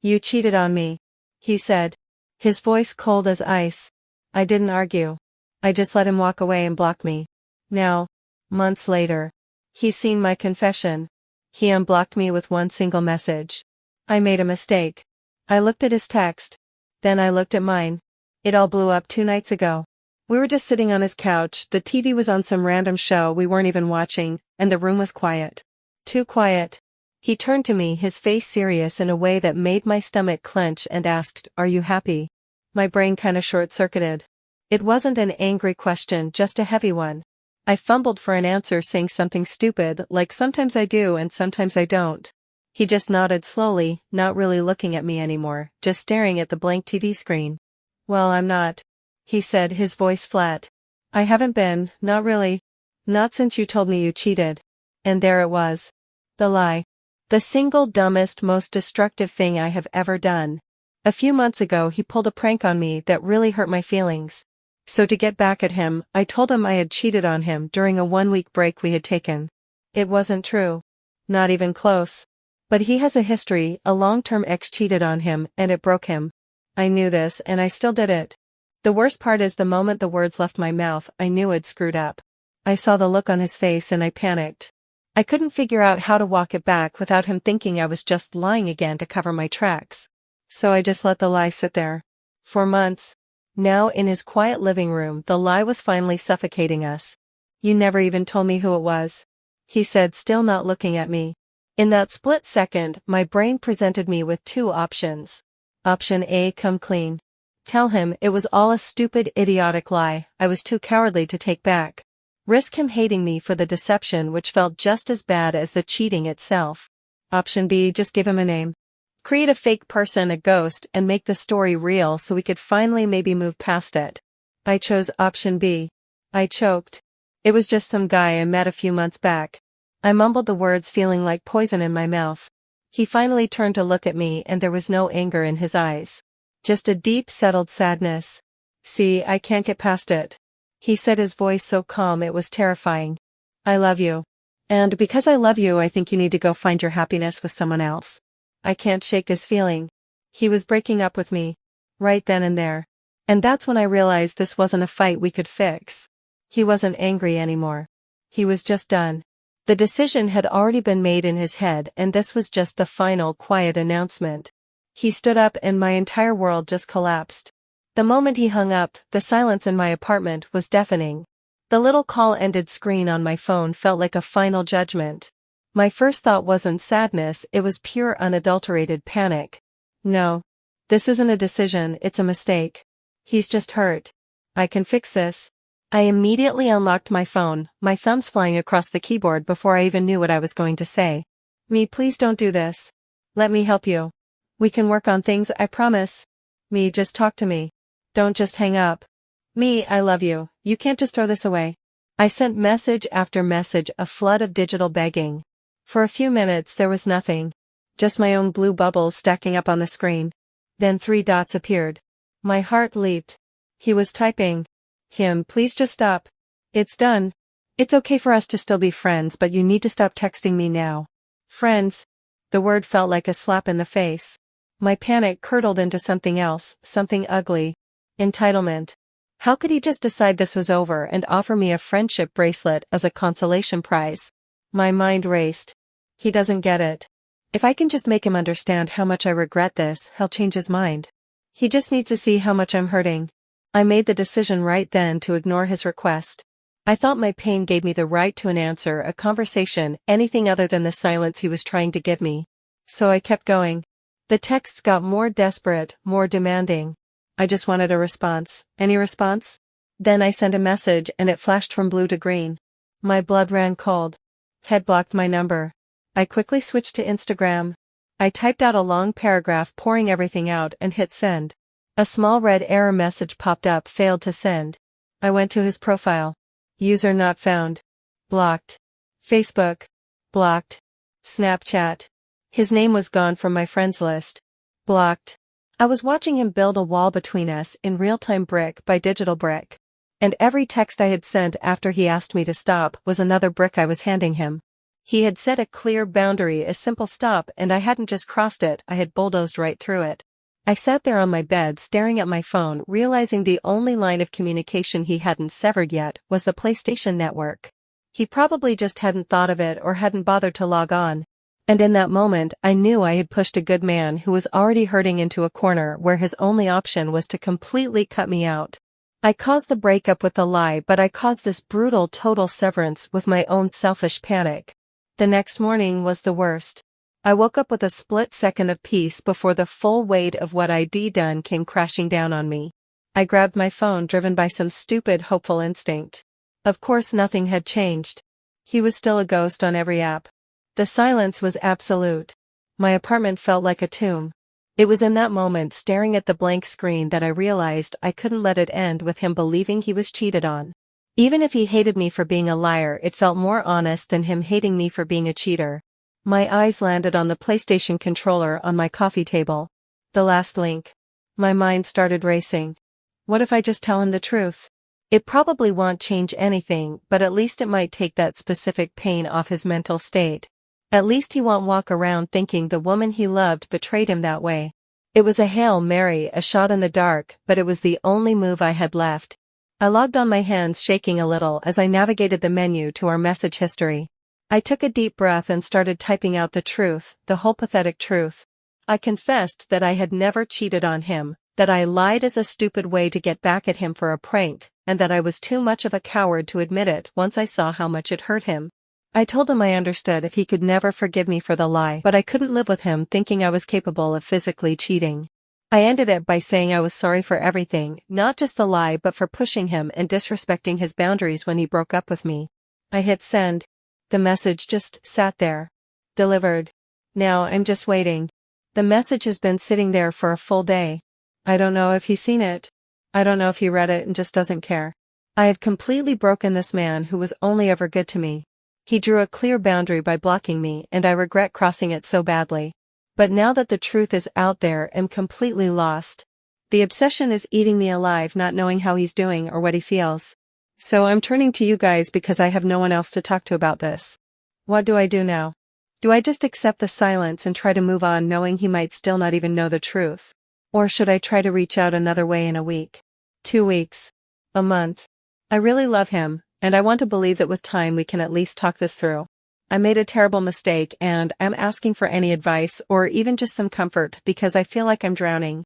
You cheated on me, he said, his voice cold as ice. I didn't argue. I just let him walk away and block me. Now, months later, he's seen my confession. He unblocked me with one single message. I made a mistake. I looked at his text. Then I looked at mine. It all blew up 2 nights ago. We were just sitting on his couch, the TV was on some random show we weren't even watching, and the room was quiet. Too quiet. He turned to me, his face serious in a way that made my stomach clench, and asked, "Are you happy?" My brain kinda short-circuited. It wasn't an angry question, just a heavy one. I fumbled for an answer, saying something stupid, like sometimes I do and sometimes I don't. He just nodded slowly, not really looking at me anymore, just staring at the blank TV screen. "Well, I'm not," he said, his voice flat. "I haven't been, not really. Not since you told me you cheated." And there it was. The lie. The single dumbest, most destructive thing I have ever done. A few months ago he pulled a prank on me that really hurt my feelings. So to get back at him, I told him I had cheated on him during a 1-week break we had taken. It wasn't true. Not even close. But he has a history, a long-term ex cheated on him, and it broke him. I knew this, and I still did it. The worst part is the moment the words left my mouth, I knew I'd screwed up. I saw the look on his face and I panicked. I couldn't figure out how to walk it back without him thinking I was just lying again to cover my tracks. So I just let the lie sit there. For months. Now in his quiet living room, the lie was finally suffocating us. "You never even told me who it was," he said, still not looking at me. In that split second, my brain presented me with 2 options. Option A, come clean. Tell him it was all a stupid, idiotic lie I was too cowardly to take back. Risk him hating me for the deception, which felt just as bad as the cheating itself. Option B, just give him a name. Create a fake person, a ghost, and make the story real so we could finally maybe move past it. I chose option B. I choked. It was just some guy I met a few months back. I mumbled the words, feeling like poison in my mouth. He finally turned to look at me, and there was no anger in his eyes. Just a deep, settled sadness. "See, I can't get past it," he said, his voice so calm it was terrifying. "I love you. And because I love you, I think you need to go find your happiness with someone else." I can't shake this feeling. He was breaking up with me. Right then and there. And that's when I realized this wasn't a fight we could fix. He wasn't angry anymore. He was just done. The decision had already been made in his head, and this was just the final, quiet announcement. He stood up and my entire world just collapsed. The moment he hung up, the silence in my apartment was deafening. The little call-ended screen on my phone felt like a final judgment. My first thought wasn't sadness, it was pure unadulterated panic. No. This isn't a decision, it's a mistake. He's just hurt. I can fix this. I immediately unlocked my phone, my thumbs flying across the keyboard before I even knew what I was going to say. "Me, please don't do this. Let me help you. We can work on things, I promise. Me, just talk to me. Don't just hang up. Me, I love you. You can't just throw this away." I sent message after message, a flood of digital begging. For a few minutes there was nothing. Just my own blue bubbles stacking up on the screen. Then 3 dots appeared. My heart leaped. He was typing. "Him, please just stop. It's done. It's okay for us to still be friends, but you need to stop texting me now." Friends. The word felt like a slap in the face. My panic curdled into something else, something ugly. Entitlement. How could he just decide this was over and offer me a friendship bracelet as a consolation prize? My mind raced. He doesn't get it. If I can just make him understand how much I regret this, he'll change his mind. He just needs to see how much I'm hurting. I made the decision right then to ignore his request. I thought my pain gave me the right to an answer, a conversation, anything other than the silence he was trying to give me. So I kept going. The texts got more desperate, more demanding. I just wanted a response. Any response? Then I sent a message and it flashed from blue to green. My blood ran cold. Had blocked my number. I quickly switched to Instagram. I typed out a long paragraph pouring everything out and hit send. A small red error message popped up, failed to send. I went to his profile. User not found. Blocked. Facebook. Blocked. Snapchat. His name was gone from my friends list. Blocked. I was watching him build a wall between us in real-time, brick by digital brick. And every text I had sent after he asked me to stop was another brick I was handing him. He had set a clear boundary, a simple stop, and I hadn't just crossed it, I had bulldozed right through it. I sat there on my bed staring at my phone, realizing the only line of communication he hadn't severed yet was the PlayStation Network. He probably just hadn't thought of it or hadn't bothered to log on. And in that moment, I knew I had pushed a good man who was already hurting into a corner where his only option was to completely cut me out. I caused the breakup with the lie, but I caused this brutal total severance with my own selfish panic. The next morning was the worst. I woke up with a split second of peace before the full weight of what I'd done came crashing down on me. I grabbed my phone, driven by some stupid hopeful instinct. Of course nothing had changed. He was still a ghost on every app. The silence was absolute. My apartment felt like a tomb. It was in that moment, staring at the blank screen, that I realized I couldn't let it end with him believing he was cheated on. Even if he hated me for being a liar, it felt more honest than him hating me for being a cheater. My eyes landed on the PlayStation controller on my coffee table. The last link. My mind started racing. What if I just tell him the truth? It probably won't change anything, but at least it might take that specific pain off his mental state. At least he won't walk around thinking the woman he loved betrayed him that way. It was a Hail Mary, a shot in the dark, but it was the only move I had left. I logged on, my hands shaking a little as I navigated the menu to our message history. I took a deep breath and started typing out the truth, the whole pathetic truth. I confessed that I had never cheated on him, that I lied as a stupid way to get back at him for a prank, and that I was too much of a coward to admit it once I saw how much it hurt him. I told him I understood if he could never forgive me for the lie, but I couldn't live with him thinking I was capable of physically cheating. I ended it by saying I was sorry for everything, not just the lie, but for pushing him and disrespecting his boundaries when he broke up with me. I hit send. The message just sat there. Delivered. Now I'm just waiting. The message has been sitting there for a full day. I don't know if he's seen it. I don't know if he read it and just doesn't care. I have completely broken this man who was only ever good to me. He drew a clear boundary by blocking me, and I regret crossing it so badly. But now that the truth is out there, I'm completely lost. The obsession is eating me alive, not knowing how he's doing or what he feels. So I'm turning to you guys because I have no one else to talk to about this. What do I do now? Do I just accept the silence and try to move on knowing he might still not even know the truth? Or should I try to reach out another way in a week? 2 weeks? A month? I really love him, and I want to believe that with time we can at least talk this through. I made a terrible mistake, and I'm asking for any advice or even just some comfort because I feel like I'm drowning.